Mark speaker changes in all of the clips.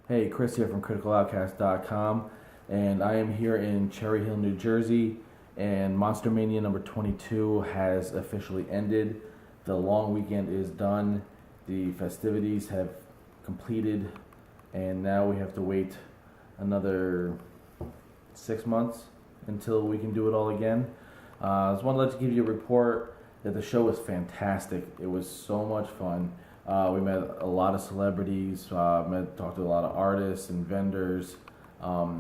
Speaker 1: Hey, Chris here from CriticalOutcast.com, and I am here in Cherry Hill, New Jersey, and Monster Mania number 22 has officially ended. The long weekend is done, the festivities have completed, and now we have to wait another 6 months until we can do it all again. I just wanted to give you a report that the show was fantastic. It was so much fun. We met a lot of celebrities, talked to a lot of artists and vendors. Actually,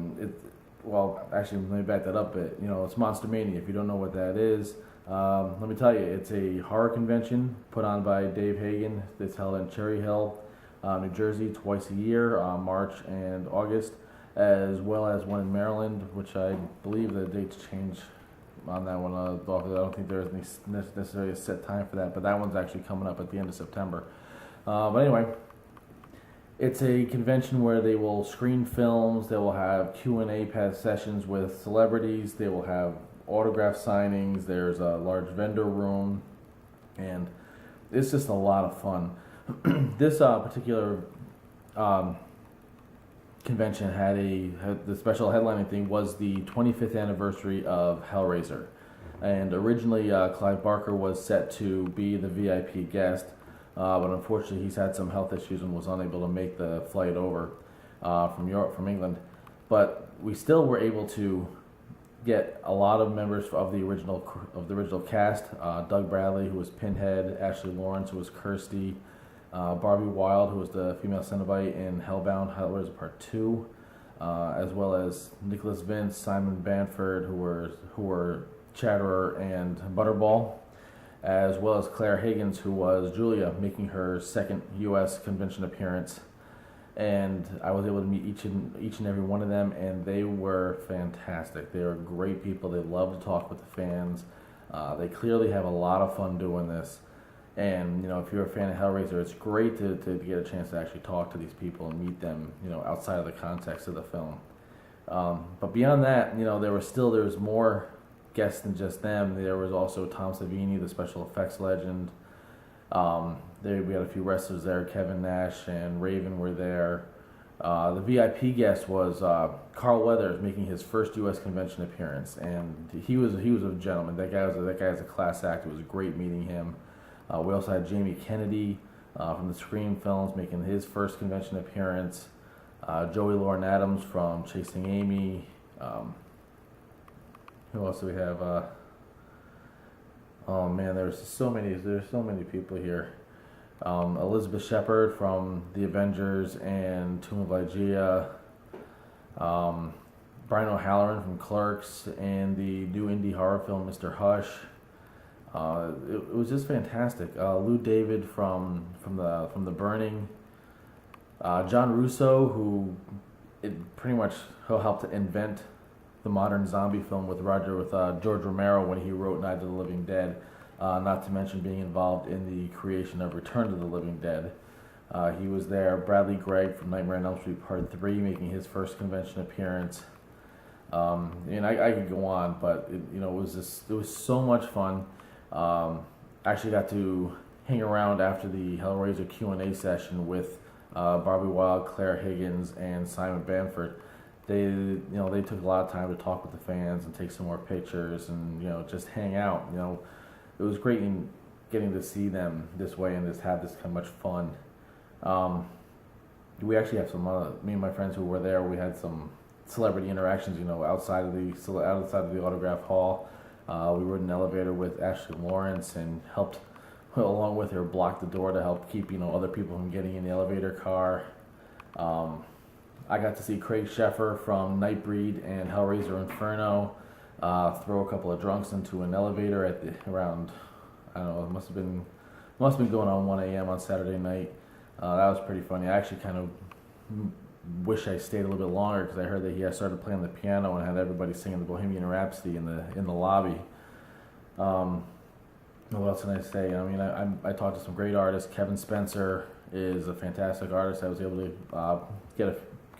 Speaker 1: let me back that up a bit. It's Monster Mania. If you don't know what that is, let me tell you, it's a horror convention put on by Dave Hagen. It's held in Cherry Hill, New Jersey, twice a year, March and August, as well as one in Maryland, which I believe the dates change on that one. I don't think there's necessarily a set time for that, but that one's actually coming up at the end of September. But anyway, it's a convention where they will screen films, they will have Q&A sessions with celebrities, they will have autograph signings, there's a large vendor room, and it's just a lot of fun. This particular convention had the special headlining thing was the 25th anniversary of Hellraiser. And originally Clive Barker was set to be the VIP guest, but unfortunately he's had some health issues and was unable to make the flight over from England. But we still were able to get a lot of members of the original cast. Doug Bradley, who was Pinhead, Ashley Lawrence, who was Kirsty, Barbie Wilde, who was the female Cenobite in Hellbound, Hellraiser Part 2, as well as Nicholas Vince, Simon Bamford, who were Chatterer and Butterball, as well as Claire Higgins, who was Julia, making her second U.S. convention appearance. And I was able to meet each and every one of them, and they were fantastic. They were great people. They love to talk with the fans. They clearly have a lot of fun doing this. And, if you're a fan of Hellraiser, it's great to get a chance to actually talk to these people and meet them, outside of the context of the film. But beyond that, there was more guests than just them. There was also Tom Savini, the special effects legend. We had a few wrestlers there. Kevin Nash and Raven were there. The VIP guest was Carl Weathers, making his first U.S. convention appearance, and he was a gentleman. That guy was a class act. It was great meeting him. We also had Jamie Kennedy from the Scream films making his first convention appearance. Joey Lauren Adams from Chasing Amy. Who else do we have? Oh man, there's so many people here. Elizabeth Shepard from The Avengers and Tomb of Lygia. Brian O'Halloran from Clerks and the new indie horror film Mr. Hush. It was just fantastic. Lou David from the Burning. John Russo, who pretty much helped to invent the modern zombie film with George Romero when he wrote Night of the Living Dead. Not to mention being involved in the creation of Return of the Living Dead. He was there. Bradley Gregg from Nightmare on Elm Street Part 3 making his first convention appearance. And I could go on, but it was so much fun. I actually got to hang around after the Hellraiser Q&A session with Barbie Wilde, Claire Higgins, and Simon Bamford. They took a lot of time to talk with the fans and take some more pictures and just hang out. It was great in getting to see them this way and just have this kind of much fun. We actually have some me and my friends who were there. We had some celebrity interactions, outside of the autograph hall. We rode an elevator with Ashley Lawrence and helped, along with her, block the door to help keep other people from getting in the elevator car. I got to see Craig Sheffer from Nightbreed and Hellraiser Inferno throw a couple of drunks into an elevator around, I don't know, it must have been going on 1 a.m. on Saturday night. That was pretty funny. I actually kind of wish I stayed a little bit longer because I heard that he had started playing the piano and had everybody singing the Bohemian Rhapsody in the lobby. What else can I say? I mean, I talked to some great artists. Kevin Spencer is a fantastic artist. I was able to get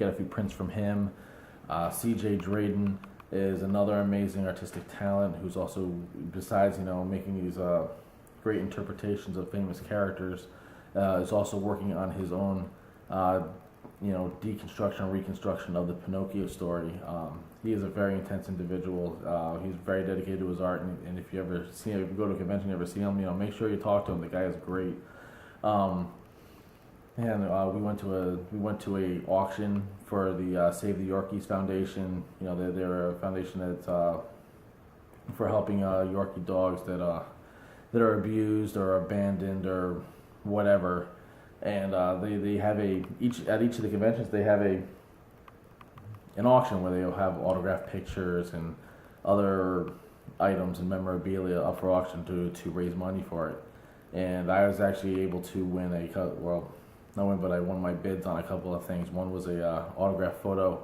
Speaker 1: a few prints from him. C.J. Drayden is another amazing artistic talent who's also, besides making these great interpretations of famous characters, is also working on his own deconstruction, reconstruction of the Pinocchio story. He is a very intense individual. He's very dedicated to his art, and if you ever see him, if you go to a convention, you ever see him, make sure you talk to him. The guy is great. We went to a auction for the Save the Yorkies Foundation. They're a foundation that's for helping Yorkie dogs that are abused or abandoned or whatever. And they have at each of the conventions they have an auction where they'll have autographed pictures and other items and memorabilia up for auction to raise money for it. And I was actually able to win I won my bids on a couple of things. One was a autographed photo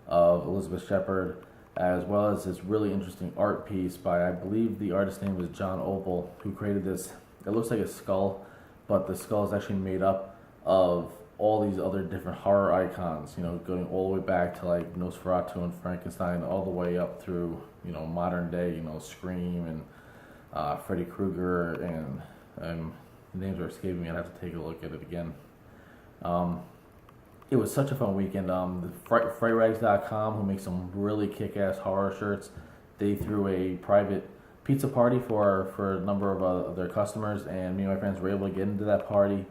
Speaker 1: of Elizabeth Shepard, as well as this really interesting art piece by, I believe the artist's name was John Opel, who created this. It looks like a skull, but the skull is actually made up of all these other different horror icons, going all the way back to like Nosferatu and Frankenstein, all the way up through, modern day, Scream and Freddy Krueger, and names are escaping me. I'd have to take a look at it again. It was such a fun weekend. The Frightrags.com, who makes some really kick-ass horror shirts, they threw a private pizza party for a number of their customers, and me and my friends were able to get into that party,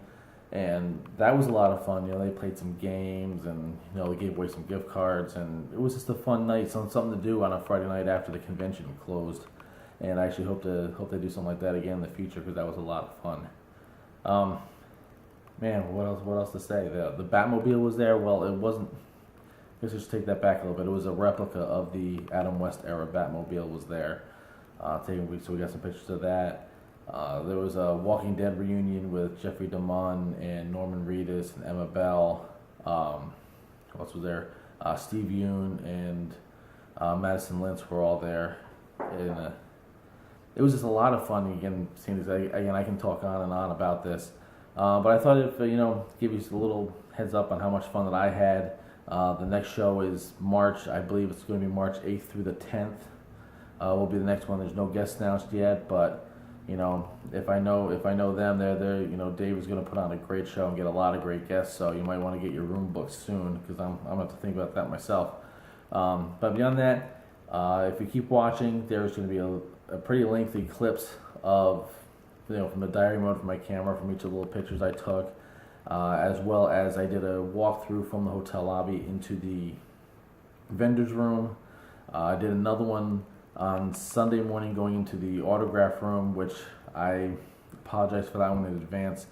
Speaker 1: and that was a lot of fun. They played some games, and they gave away some gift cards, and it was just a fun night, something to do on a Friday night after the convention closed. And I actually hope they do something like that again in the future, because that was a lot of fun. Man, what else to say? The Batmobile was there. Well, it wasn't. I guess I should take that back a little bit. It was a replica of the Adam West era Batmobile was there. So we got some pictures of that. There was a Walking Dead reunion with Jeffrey DeMunn and Norman Reedus and Emma Bell. Who else was there? Steve Yeun and Madison Lintz were all there. And it was just a lot of fun. Again, seeing this. Again, I can talk on and on about this. But I thought if give you a little heads up on how much fun that I had. The next show is March. I believe it's going to be March 8th through the 10th. Will be the next one. There's no guests announced yet, but if I know them, they're Dave is going to put on a great show and get a lot of great guests. So you might want to get your room booked soon, because I'm going to have to think about that myself. But beyond that, if you keep watching, there's going to be a pretty lengthy clips of from the diary mode from my camera from each of the little pictures I took, as well as I did a walkthrough from the hotel lobby into the vendor's room. I did another one on Sunday morning going into the autograph room, which I apologize for that one in advance.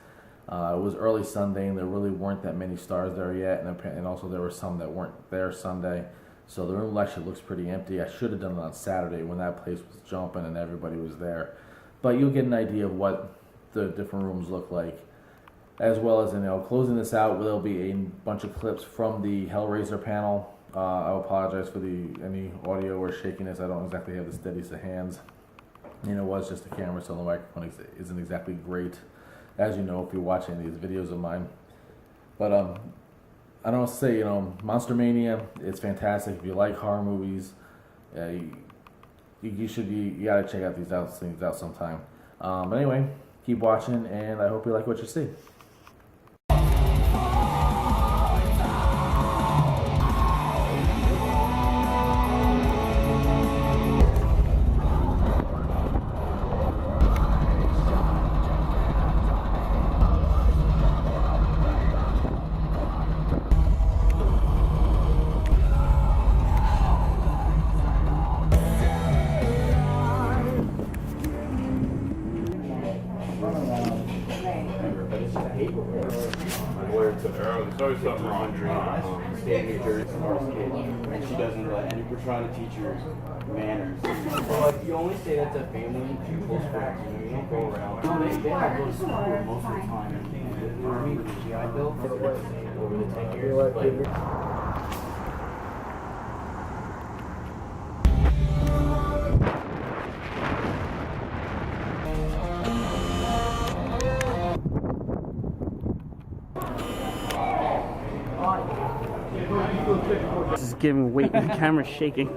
Speaker 1: It was early Sunday, and there really weren't that many stars there yet, and also there were some that weren't there Sunday. So the room actually looks pretty empty. I should have done it on Saturday when that place was jumping and everybody was there. But you'll get an idea of what the different rooms look like. As well as, closing this out, there'll be a bunch of clips from the Hellraiser panel. I apologize for any audio or shakiness. I don't exactly have the steadiest of hands. It was just a camera, so the microphone isn't exactly great, as you know if you're watching these videos of mine. But I don't say, Monster Mania, it's fantastic. If you like horror movies, you gotta check out these things out sometime. But anyway, keep watching, and I hope you like what you see.
Speaker 2: There's always something wrong. State of New Jersey, and she doesn't let, and we're trying to teach her manners. But you only say that to family and close friends. You don't go around. No, they have go to school most of the time. And the Army with the GI Bill over the 10 years.
Speaker 3: This is giving weight and the camera's shaking.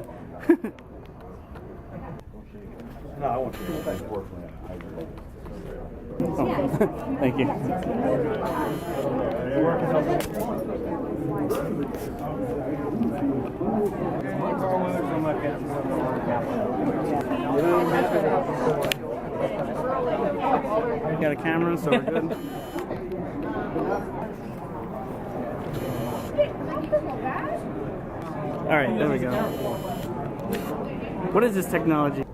Speaker 2: No, I want to.
Speaker 3: Thank you. Got a camera, so we're good. All right, there we go. What is this technology?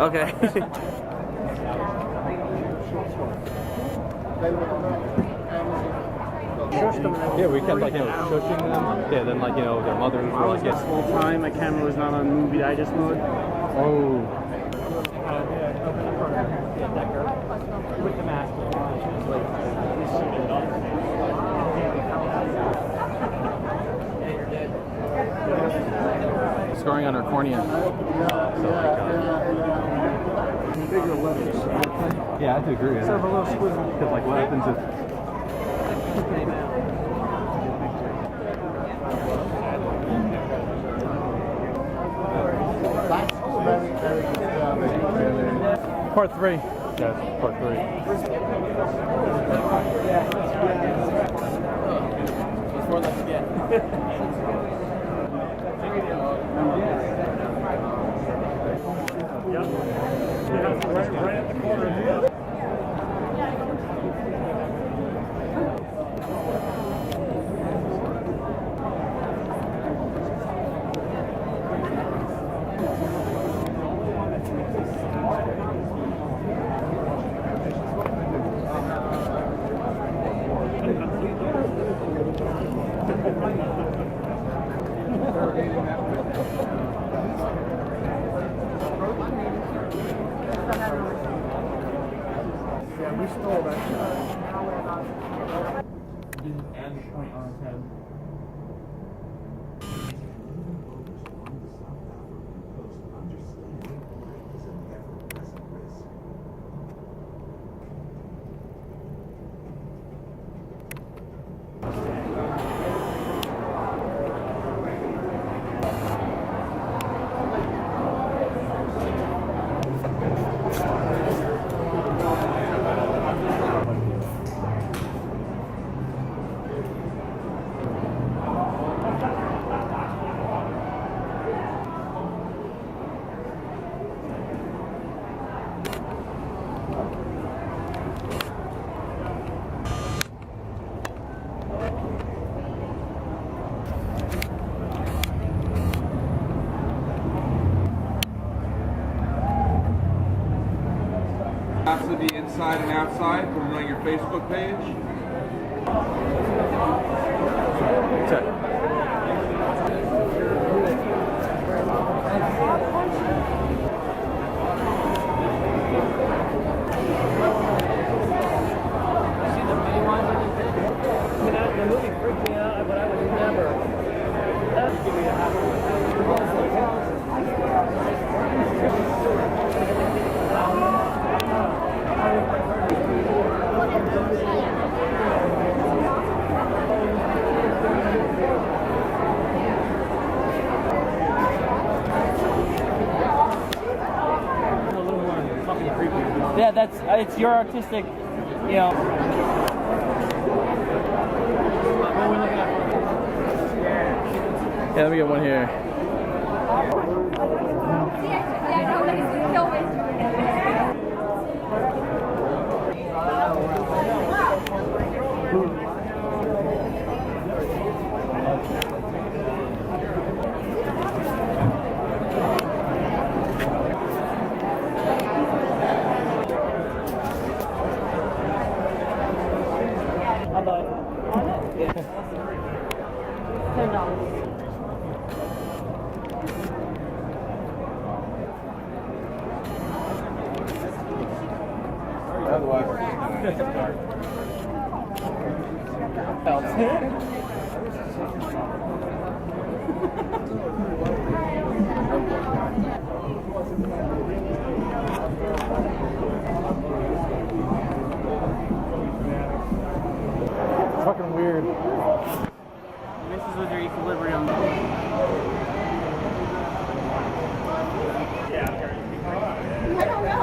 Speaker 3: Okay.
Speaker 4: Yeah, we kept like, shushing them. Yeah, then like, their mothers were like,
Speaker 3: This whole time my camera was not on movie digest mode.
Speaker 4: oh.
Speaker 2: With the mask.
Speaker 1: Scoring on her cornea.
Speaker 4: Bigger letters. Yeah, I have to agree. Instead of a little squizzle. Because like what happens if...
Speaker 1: Part 3.
Speaker 4: Yes, part 3.
Speaker 1: There's more left to get.
Speaker 5: Right at the corner. Yeah, we stole that shot. And point on his head.
Speaker 6: Capacity inside and outside, put it on your Facebook page.
Speaker 5: The movie freaked me out, but I would never. Give me a half.
Speaker 3: Yeah, it's your artistic,
Speaker 1: Yeah, let me get one here.
Speaker 3: fucking weird. This is with your equilibrium.
Speaker 7: I don't know.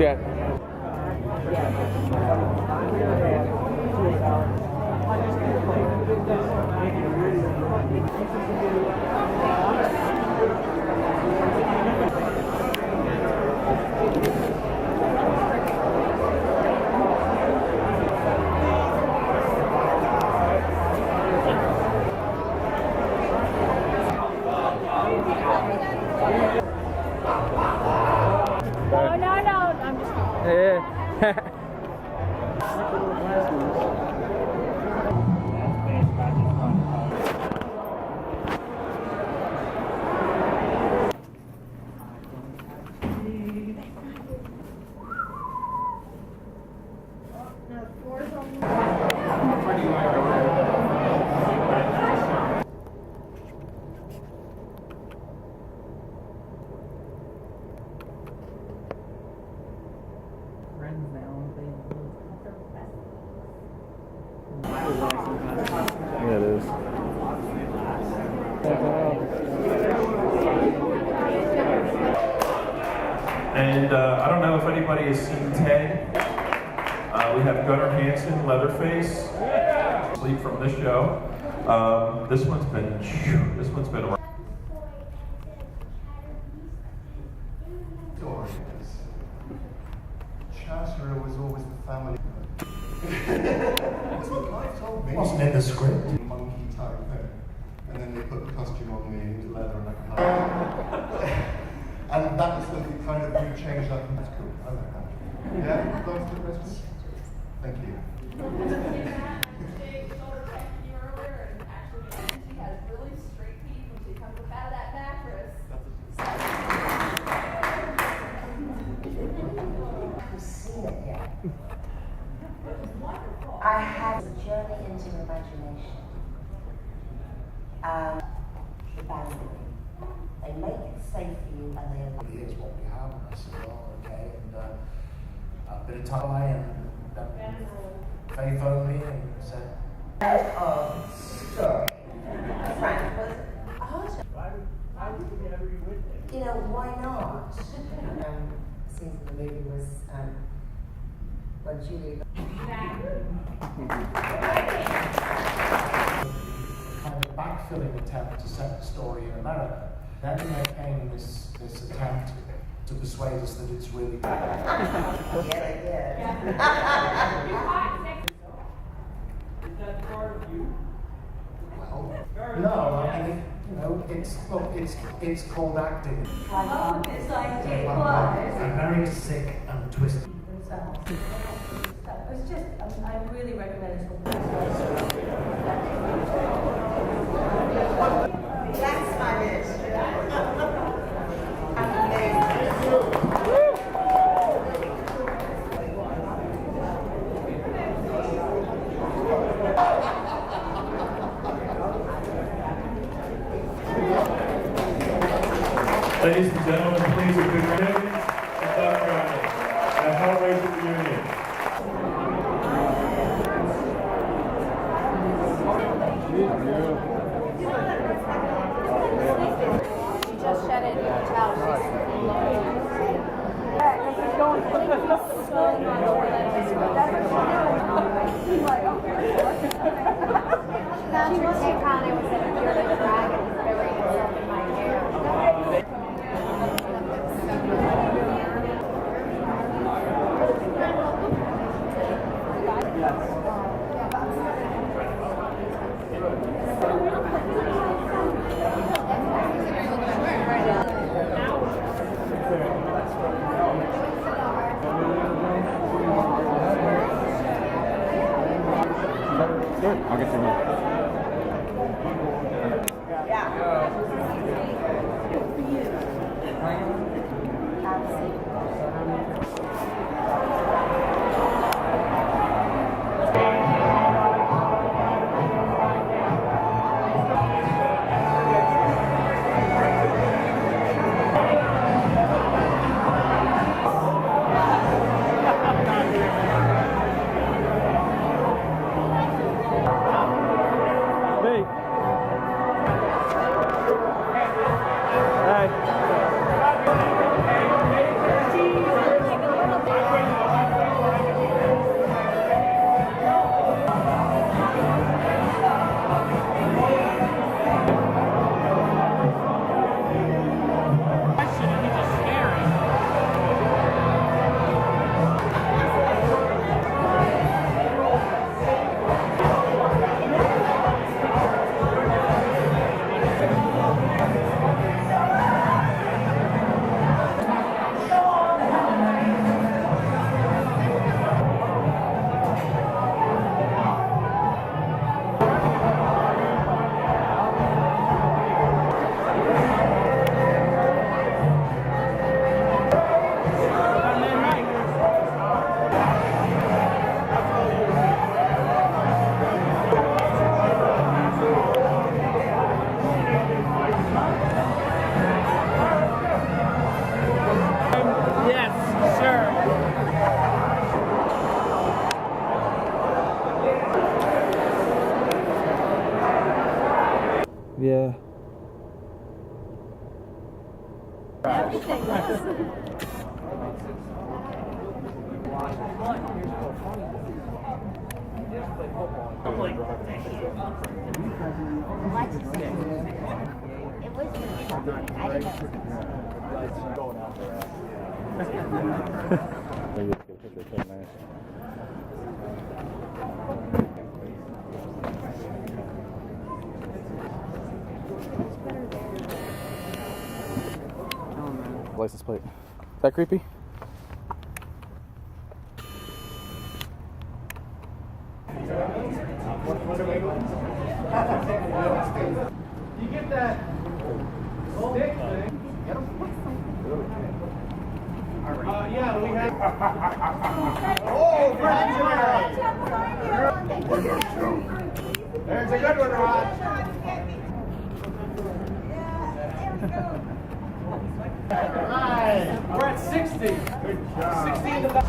Speaker 3: Yeah.
Speaker 7: Oh, no, I'm just
Speaker 3: Yeah.
Speaker 4: Yeah, it is.
Speaker 8: And I don't know if anybody has seen Ted. We have Gunnar Hansen, Leatherface, sleep from this show. This one's been around.
Speaker 9: Chatter was always the family. That's what Clive told me. It wasn't in the script. Monkey type thing. And then they put the costume on me and it was leather and I could and that was the kind of you changed that. That's cool. I like that. Yeah? Those two questions? Thank you.
Speaker 7: She has really straight teeth when she comes up out of that mattress.
Speaker 10: Seen it yet. I had a journey into imagination. The boundary. They make it safe for you and they allow
Speaker 9: Here's what we have, and I said, oh, okay, and a bit of tie and Faith phoned me and said,
Speaker 10: story. Frank was you know, why not? Scenes of the movie was when Julie
Speaker 9: kind of backfilling attempt to set the story in America. Then there came this attempt to persuade us that it's really well, no, I mean, you know, it's called acting.
Speaker 10: Oh, it's like it was.
Speaker 9: I'm very sick and twisted.
Speaker 10: It's just, I really recommend it. That's my bitch.
Speaker 8: Ladies and gentlemen, please a big round of Dr. at Hellraiser reunion.
Speaker 7: She just shed it in the towel. She's going so She was so kind. It was like a bearded dragon burying itself in my hair.
Speaker 4: Good. I'll get you one.
Speaker 1: Yeah. License plate. Is that creepy?
Speaker 5: You get that stick thing? Yeah, we have. Oh, there's a good one, Rod. Nice. We're at 60. 60 in the back.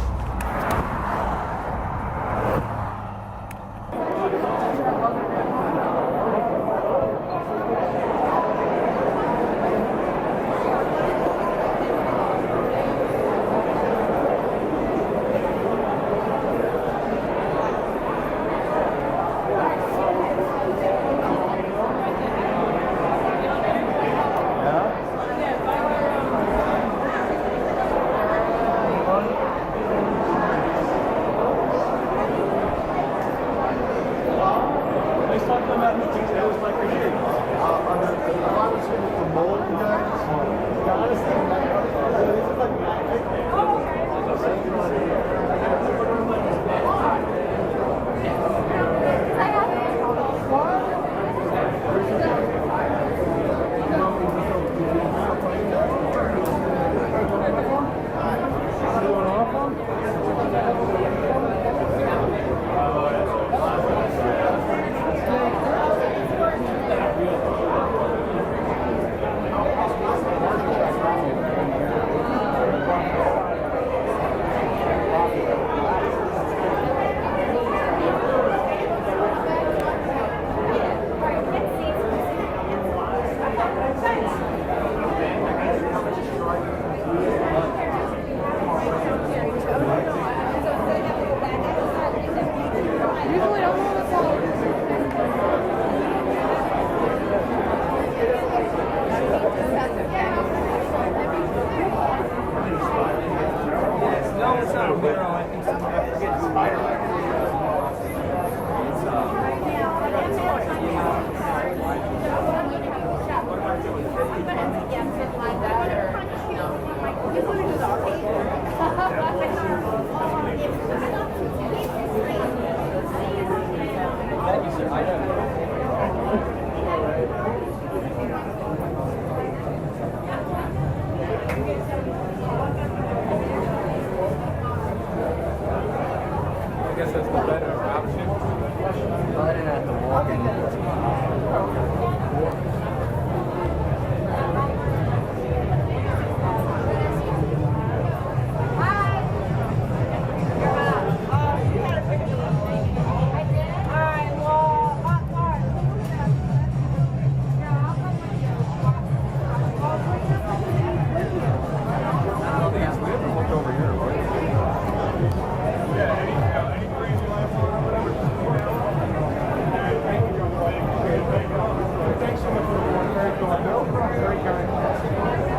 Speaker 5: guess that's the better option.
Speaker 4: I didn't have to walk in.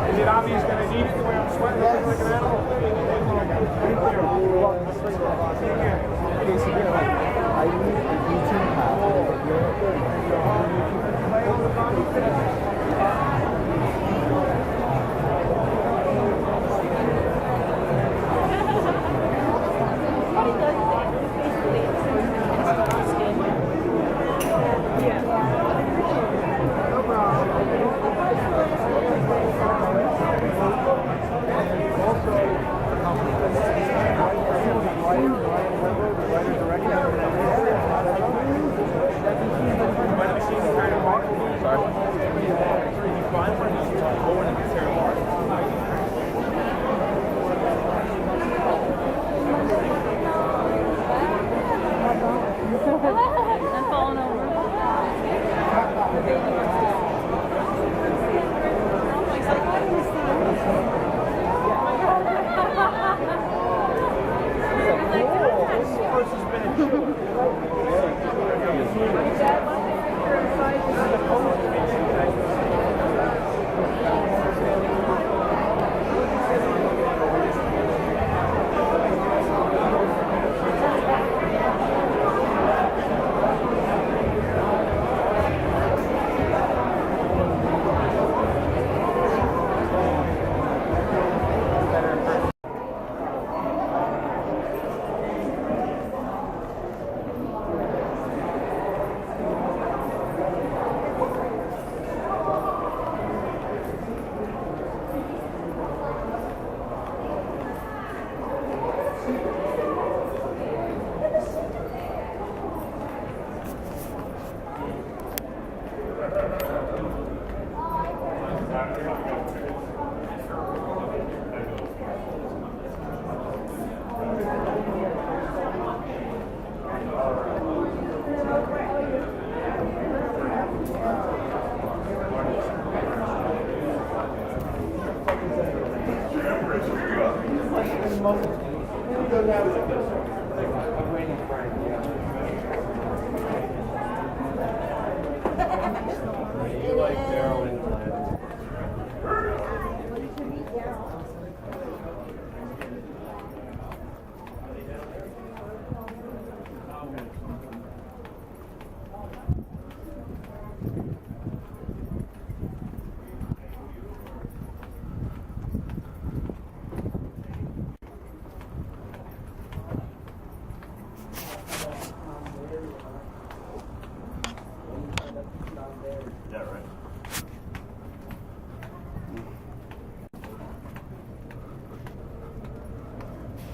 Speaker 5: Is it obvious that I need it the way I'm sweating like an animal?
Speaker 7: I'm falling over.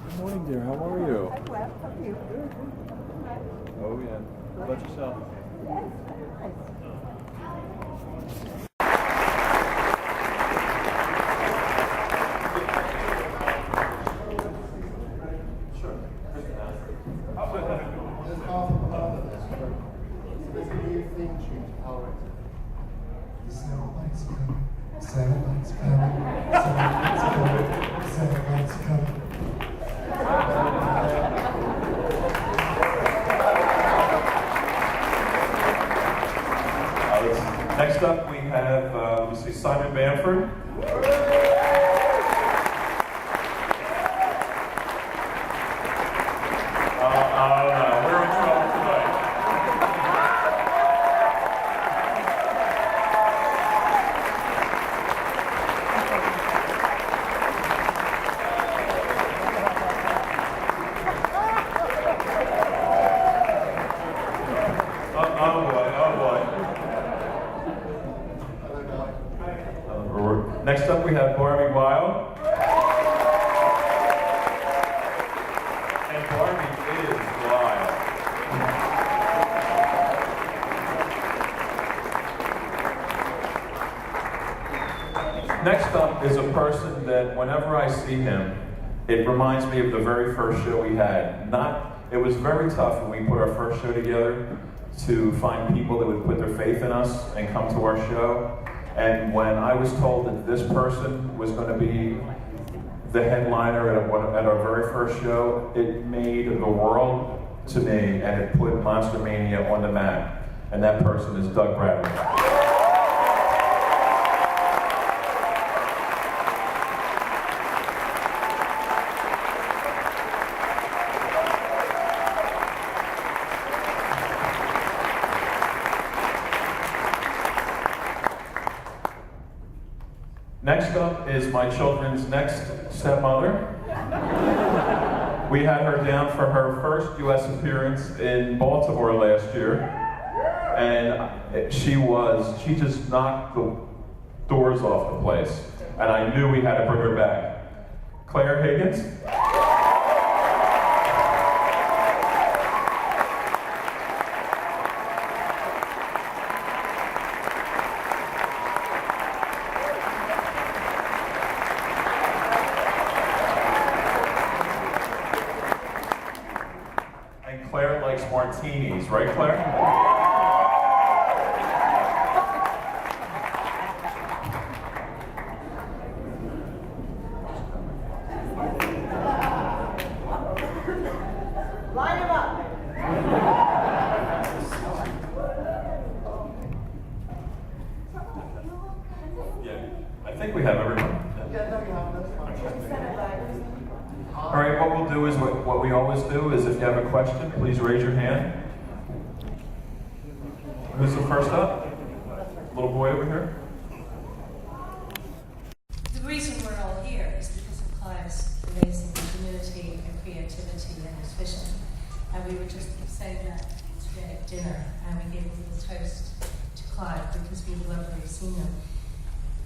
Speaker 4: Good morning, dear. How are you? I'm well. How are you? Good. Oh, yeah. How about yourself?
Speaker 9: There's half a part of this. There's a new theme tune to Hellraiser. The Satellite's coming. Satellite's coming. Satellite's coming. Satellite's coming.
Speaker 8: Next up, we have we see Simon Bamford. We're in trouble tonight. Next up, we have Barbie Weil. And Barbie is wild. Next up is a person that whenever I see him, it reminds me of the very first show we had. It was very tough when we put our first show together to find people that would put their faith in us and come to our show. And when I was told that this person was going to be the headliner at our very first show, it made the world to me, and it put Monster Mania on the map. And that person is Doug Bradley. Next up is my children's next stepmother. We had her down for her first U.S. appearance in Baltimore last year, and she just knocked the doors off the place, and I knew we had to bring her back. Claire Higgins. Claire likes martinis, right, Claire?
Speaker 10: Line them up.
Speaker 8: Yeah, I think we have everyone. All right, what we'll do is what we always do is if you have a question, please raise your hand. Who's the first up? Little boy over here.
Speaker 11: The reason we're all here is because of Clive's amazing ingenuity and creativity and his vision. And we were just saying that today at dinner, and we gave a little toast to Clive because we love to have seen him.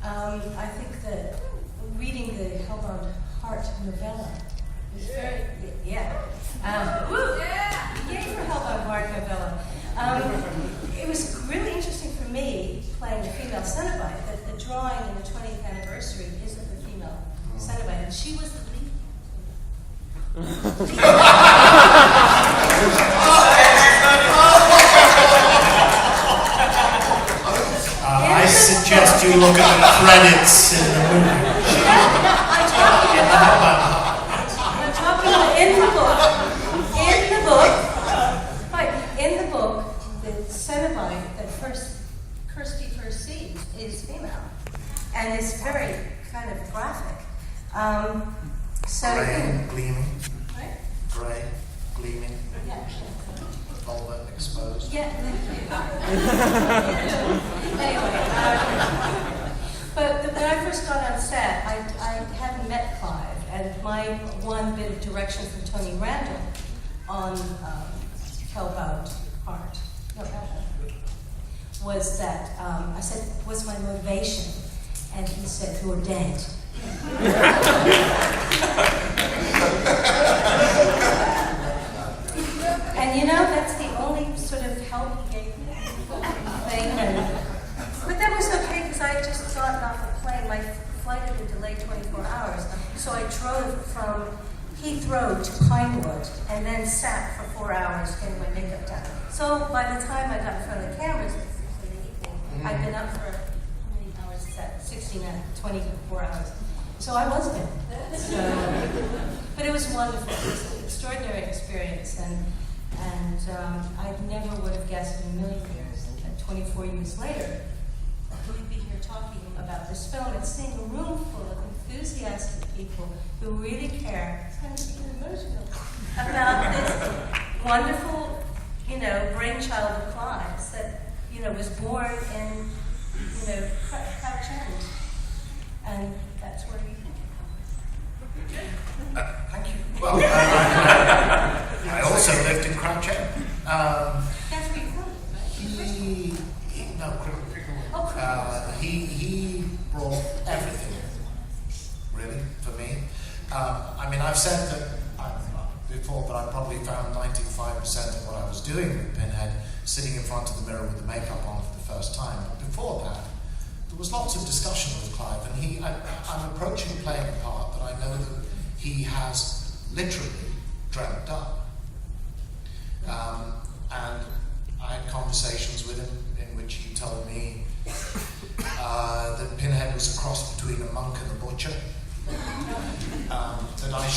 Speaker 11: I think that reading the Hellbound Heart novella was very, yay for Hellbound Heart novella. It was really interesting for me playing the female Cenobite that the drawing in the 20th anniversary is of the female Cenobite, and she was the lead.
Speaker 12: I suggest you look at the credits in the movie.
Speaker 11: I'm talking about in the book. In the book, the Cenobite that Kirsty first sees is female, and it's very kind of graphic.
Speaker 12: Gray, gleaming.
Speaker 11: Right?
Speaker 12: Gray, gleaming.
Speaker 11: Yeah.
Speaker 12: Vulva exposed.
Speaker 11: Yeah. Anyway, but when I first got on set, I hadn't met Clive, and my one bit of direction from Tony Randall on Hellbound Heart was that I said, "What's my motivation?" And he said, "You're dead." And you know, that's the only sort of help he gave me. But that was okay because I just got off a plane. My flight had been delayed 24 hours. So I drove from Heathrow to Pinewood and then sat for 4 hours getting my makeup done. So by the time I got in front of the cameras, it was 6 in the evening. I'd been up for how many hours is that? 24 hours. So I was dead. But it was wonderful. It was an extraordinary experience. And I never would have guessed in a million years that 24 years later, we'd be here talking about this film and seeing a room full of enthusiastic people who really care, it's kind of even emotional, about this wonderful, brainchild of Clive's that, was born in, Crouch End. And that's where you
Speaker 12: Thank you. Well, I also lived in Crouch End.
Speaker 11: That's where you from, right?
Speaker 12: No, Cricklewood.
Speaker 11: Oh,
Speaker 12: He brought everything, really, for me. I've said that before that I probably found 95% of what I was doing with Pinhead sitting in front of the mirror with the makeup on for the first time. But before that, there was lots of discussion with Clive, and I'm approaching playing a part that I know that he has literally dreamt up. And I had conversations with him in which he told me that Pinhead was a cross between a monk and a butcher. That I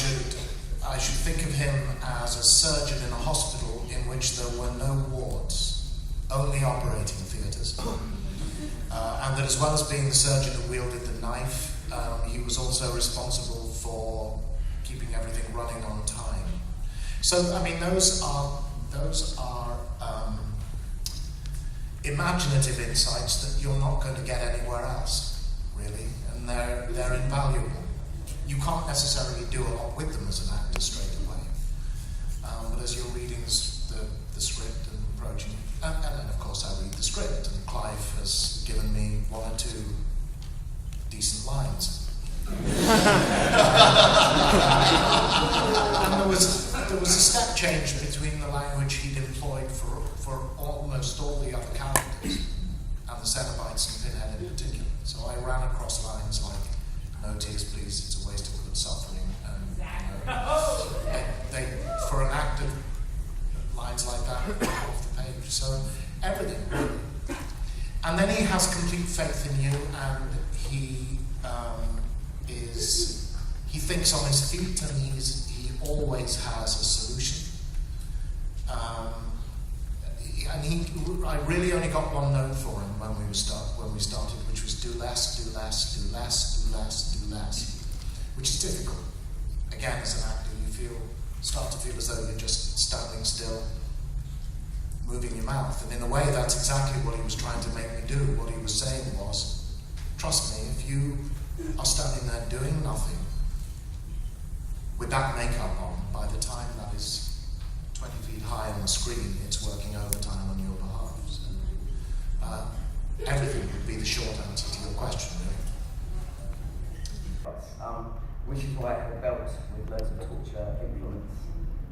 Speaker 12: should think of him as a surgeon in a hospital in which there were no wards, only operating theatres. And that as well as being the surgeon who wielded the knife, he was also responsible for keeping everything running on time. So, I mean, those are imaginative insights that you're not going to get anywhere else, really, and they're invaluable. You can't necessarily do a lot with them as an actor straight away, but as you're reading the script and approaching, and then of course I read the script, and Clive has given me one or two decent lines. And there was a step change between the language he'd employed for almost all the other characters, and the Cenobites and Pinhead in particular. So I ran across lines like, "No tears, please, it's a waste of good suffering," and they for an actor, lines like that off the page. So everything, really. And then he has complete faith in you, and he thinks on his feet, and he always has a solution. And I really only got one note for him when we started, which was do less, do less, do less, do less, do less, which is difficult. Again, as an actor, you start to feel as though you're just standing still, moving your mouth. And in a way, that's exactly what he was trying to make me do. What he was saying was, trust me, if you are standing there doing nothing with that makeup on, by the time that is 20 feet high on the screen, it's working overtime on your behalf. So, everything would be the short answer to your question, really.
Speaker 5: Which is why I had a belt with loads of torture influence.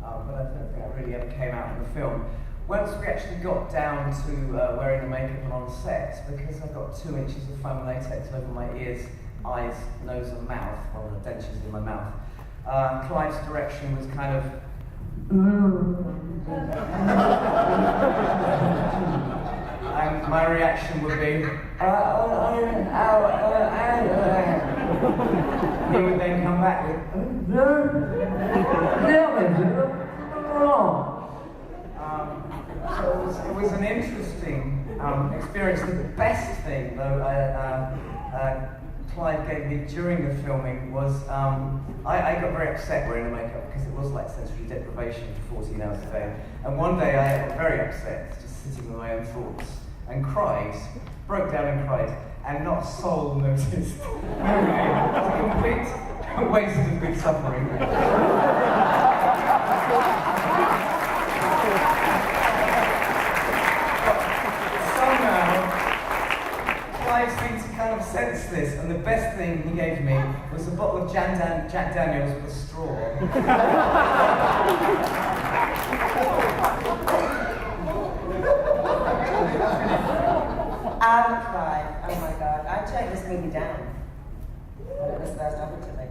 Speaker 5: But I don't think I really ever came out in the film. Once we actually got down to wearing the makeup and on set, because I've got 2 inches of foam latex over my ears, eyes, nose and mouth, well, the dentures in my mouth, Clive's direction was kind of and my reaction would be he would then come back with so it was an interesting experience. The best thing, though, Clive gave me during the filming was I got very upset wearing the makeup because it was like sensory deprivation for 14 hours a day. And one day I got very upset, just sitting with my own thoughts, and cried, broke down and cried, and not a soul noticed. It was a complete waste of good suffering. Clive seemed to kind of sense this, and the best thing he gave me was a bottle of Jack Daniels with a straw.
Speaker 10: Clive, oh my God, I turned this movie down when it was first offered to me.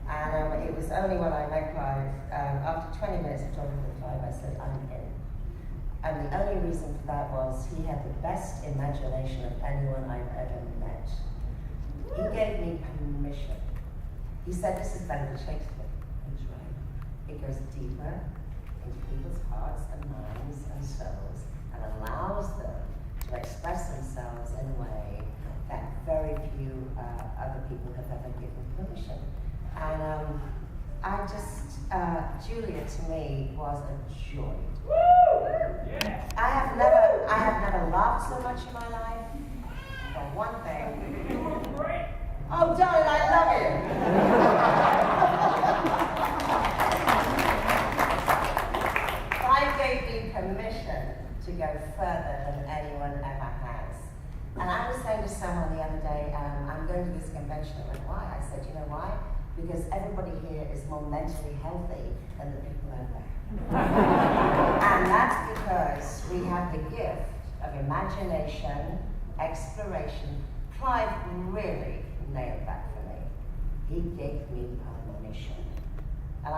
Speaker 10: And it was only when I met Clive, after 20 minutes of talking with Clive, I said, I'm in. And the only reason for that was he had the best imagination of anyone I've ever met. He gave me permission. He said, this is better than Shakespeare. He's right. It goes deeper into people's hearts and minds and souls and allows them to express themselves in a way that very few other people have ever given permission. And I just, Julia to me was a joy. Yeah. I have never laughed so much in my life. For one thing. Oh, darling, I love you. Clive gave me permission to go further than anyone ever has. And I was saying to someone the other day, I'm going to this convention. I went, why? I said, you know why? Because everybody here is more mentally healthy than the people out there. And that's because we have the gift of imagination, exploration, Clive really nailed that for me. He gave me permission. And I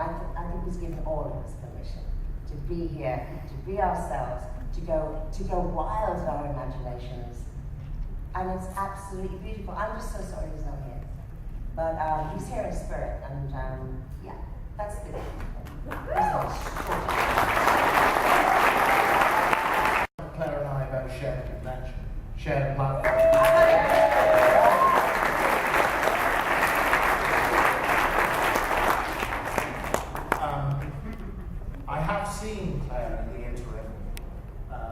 Speaker 10: think he's given all of us permission to be here, to be ourselves, to go wild in our imaginations. And it's absolutely beautiful. I'm just so sorry he's not here. But he's here in spirit, and yeah, that's the
Speaker 12: Claire and I both shared a convention, shared a platform. I have seen Claire in the interim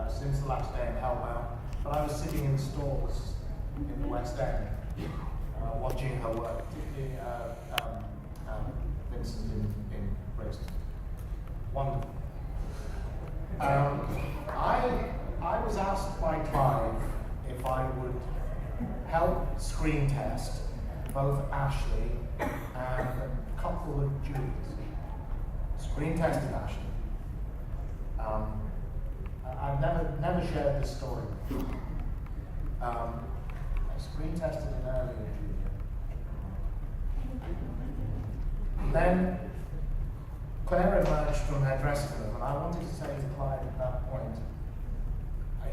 Speaker 12: since the last day of Hellbound, but I was sitting in stalls in the West End watching her work, particularly Vincent in Brixton. Wonderful. I was asked by Clive if I would help screen test both Ashley and a couple of Julies. Screen tested Ashley. I've never shared this story. I screen tested an earlier Julia. Then Claire emerged from her dressing room, and I wanted to say to Clive at that point,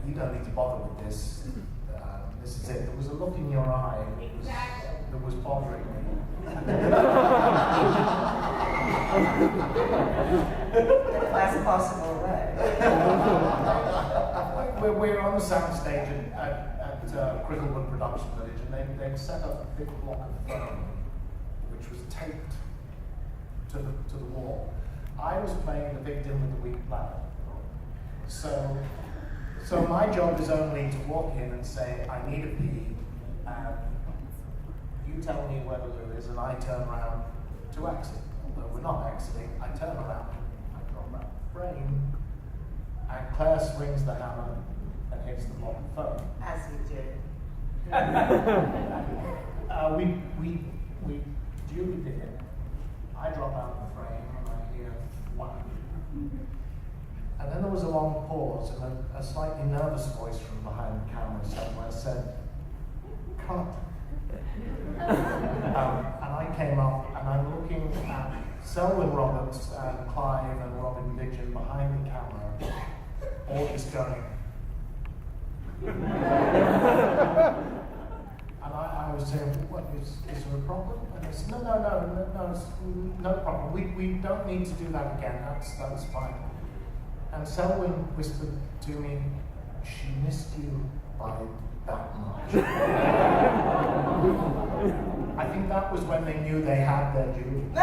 Speaker 12: you don't need to bother with this. This is it. There was a look in your eye that was bothering me.
Speaker 10: The best possible way.
Speaker 12: We're on the soundstage at Cricklewood Production Village, and they'd set up a big block of film, which was taped to the wall. I was playing the victim with the weak bladder. So my job is only to walk in and say, I need a pee, and you tell me where the loo is, and I turn around to exit. Although we're not exiting, I turn around, I drop out the frame, and Claire swings the hammer and hits the block of foam.
Speaker 10: As you do.
Speaker 12: We duly did it. I drop out the frame and I hear whack. And then there was a long pause, and a slightly nervous voice from behind the camera somewhere said, "Cut." And I came up, and I'm looking at Selwyn Roberts and Clive and Robin Bidgen behind the camera, all just going. And I was saying, "What is there a problem?" And they said, "No, it's no problem. We don't need to do that again. That's fine." And Selwyn whispered to me, "She missed you by that much." I think that was when they knew they had their Julie. So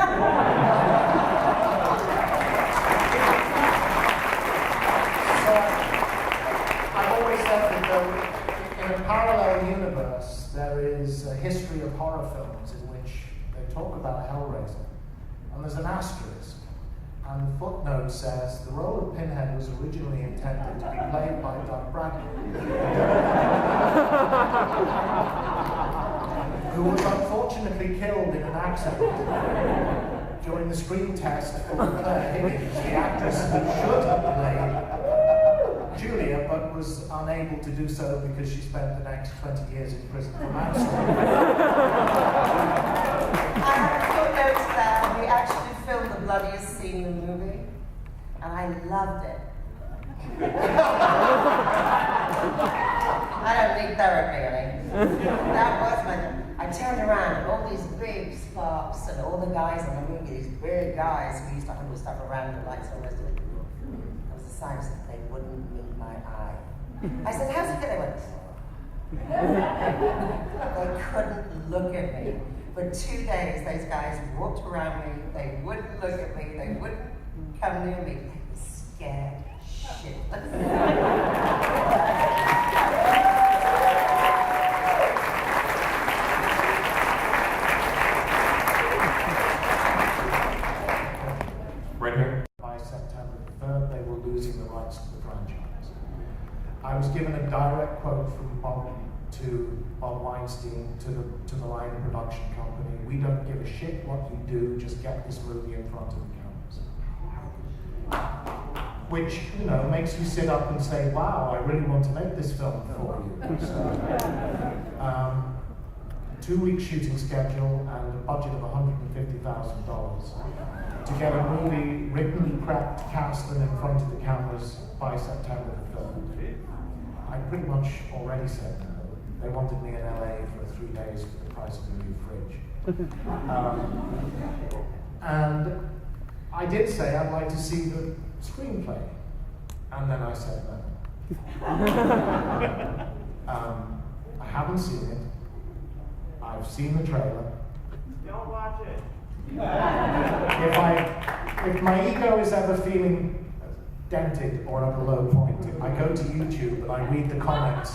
Speaker 12: I've always said that in a parallel universe, there is a history of horror films in which they talk about Hellraiser, and there's an asterisk. And the footnote says the role of Pinhead was originally intended to be played by Doug Bradley, who was unfortunately killed in an accident during the screen test for Claire Higgins, the actress who should have played Julia, but was unable to do so because she spent the next 20 years in prison for manslaughter.
Speaker 10: I have a footnote that we actually filmed the bloodiest scene in the movie, and I loved it. I don't need therapy, honey. That was I turned around and all these big sparks and all the guys in the movie, these big guys who used to move stuff around the lights and rest of it. There was a sign that they wouldn't meet my eye. I said, "How's it going?" They couldn't look at me. For 2 days, those guys walked around me. They wouldn't look at me. They wouldn't come near me. They were scared shitless.
Speaker 8: Right here.
Speaker 12: By September 3rd, they were losing the rights to the franchise. I was given a direct quote from Bob Weinstein to the line production company. "We don't give a shit what you do, just get this movie in front of the cameras." Which, makes you sit up and say, "Wow, I really want to make this film for you." 2-week shooting schedule and a budget of $150,000 to get a movie written, prepped, cast, and in front of the cameras by September the 3rd. I pretty much already said no. They wanted me in LA for 3 days for the price of a new fridge. And I did say I'd like to see the screenplay, and then I said no. I haven't seen it. I've seen the trailer.
Speaker 3: Don't watch it.
Speaker 12: If my ego is ever feeling dented or at a low point, I go to YouTube and I read the comments.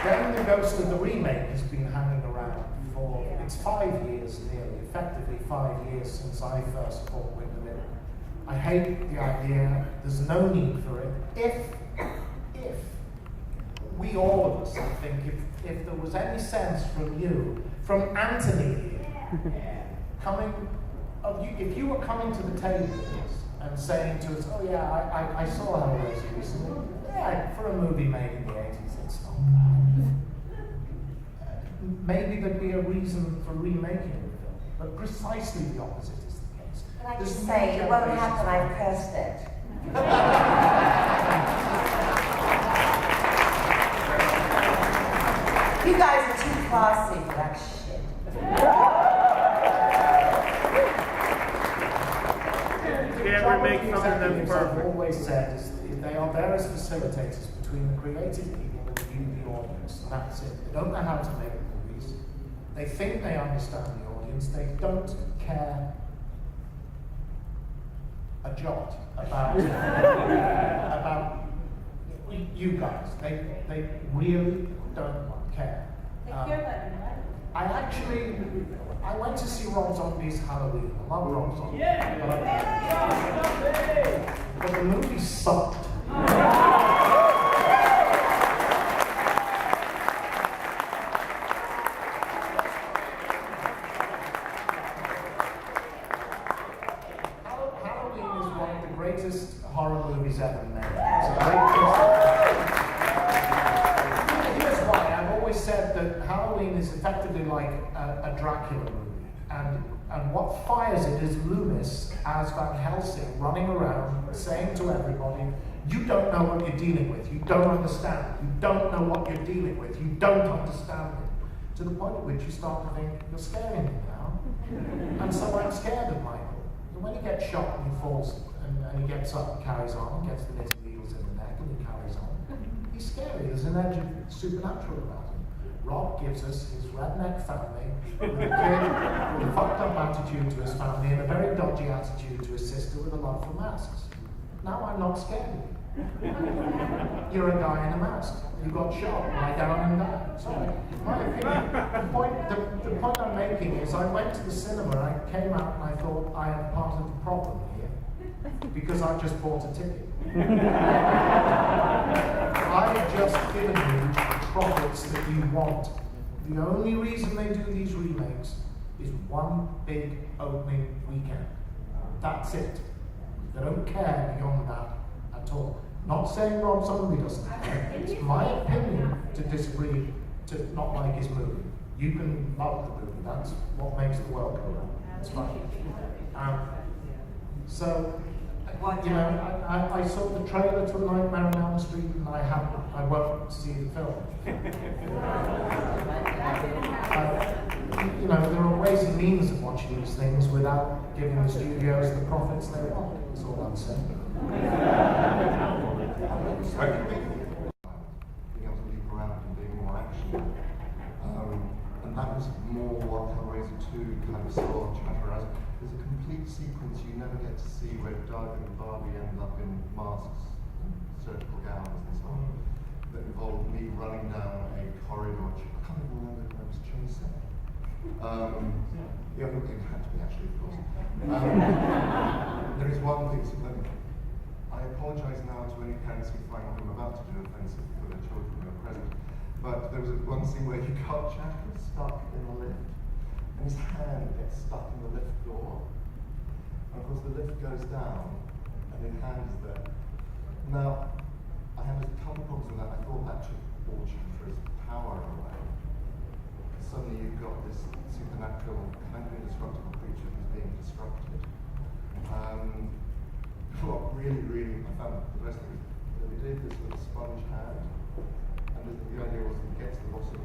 Speaker 12: Then the ghost of the remake has been hanging around for, it's 5 years nearly, effectively 5 years since I first caught wind of it. I hate the idea, there's no need for it. If we all of us, I think, if there was any sense from you, from Anthony here, if you were coming to the table with us and saying to us, oh yeah, I saw Hellraiser recently, yeah, for a movie made in the 80s, it's not bad. Maybe there'd be a reason for remaking the film, but precisely the opposite is the case.
Speaker 10: Can I just say, it won't happen, I've cursed it. You guys are too classy for that shit.
Speaker 3: You ever make something that's perfect?
Speaker 12: I've always said is they are there as facilitators between the creative people and you, the audience, and that's it. They don't know how to make movies. They think they understand the audience. They don't care a jot about you guys. They really don't care. I went to see Rob Zombie's Halloween. I love Rob Zombie. But the movie sucked. Halloween is one of the greatest horror movies ever made. Here's why. I've always said that Halloween is effectively like a Dracula movie. And what fires it is Loomis as Van Helsing running around saying to everybody, you don't know what you're dealing with, you don't understand, you don't know what you're dealing with, you don't understand it. To the point at which you start to think, you're scaring me now. And so I'm scared of Michael. And when he gets shot and he falls and he gets up and carries on, gets the knitting needles in the neck and he carries on, he's scary. There's an edge of supernatural about him. Rob gives us his redneck family with a kid with a fucked up attitude to his family and a very dodgy attitude to his sister with a love for masks. Now I'm not scared of you. You're a guy in a mask. You got shot. Lie down and die. Sorry. My opinion. The point I'm making is I went to the cinema, I came out and I thought I am part of the problem here because I just bought a ticket. I've just given you the profits that you want. The only reason they do these remakes is one big opening weekend. That's it. They don't care beyond that at all. Not saying Rob Zombie doesn't care. It's my opinion to disagree, to not like his movie. You can love the movie. That's what makes the world go round. It's fine. I saw the trailer to A Nightmare on Elm Street, and I won't see the film. There are ways and means of watching these things without giving the studios the profits they want. That's all I'm saying.
Speaker 9: Being able to leap around and being more action. And that was more what Hellraiser 2 kind of saw chatter as. There's a complete sequence you never get to see where Doug and Barbie end up in masks and surgical gowns and so on. That involved me running down a corridor, which I can't even remember if I was chasing. Yeah, it had to be actually, of course. There is one thing, I apologise now to any parents who find what I'm about to do offensive for their children who are present, but there was one scene where you got Jack stuck in a lift, and his hand gets stuck in the lift door. And of course the lift goes down, and his hand is there. Now, I had a couple of problems with that. I thought that took Orchard for his power away. Suddenly you've got this supernatural, kind of indestructible creature who's being disrupted. What really, I found the best thing that we did this with a sponge hand, and the idea was it gets to the bottom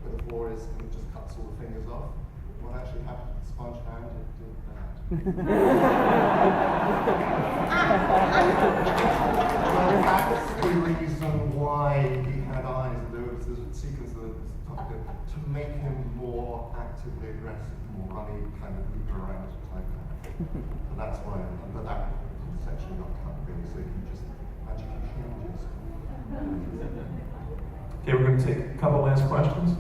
Speaker 9: where the floor is, and it just cuts all the fingers off. What actually happened with the sponge hand, it did that. Well, that's the reason why he had eyes. There was a sequence of to make him more actively aggressive, more runny, kind of loop around type. So that's why, but that section got cut really, so he just magically changes.
Speaker 8: Okay, we're going to take a couple last questions.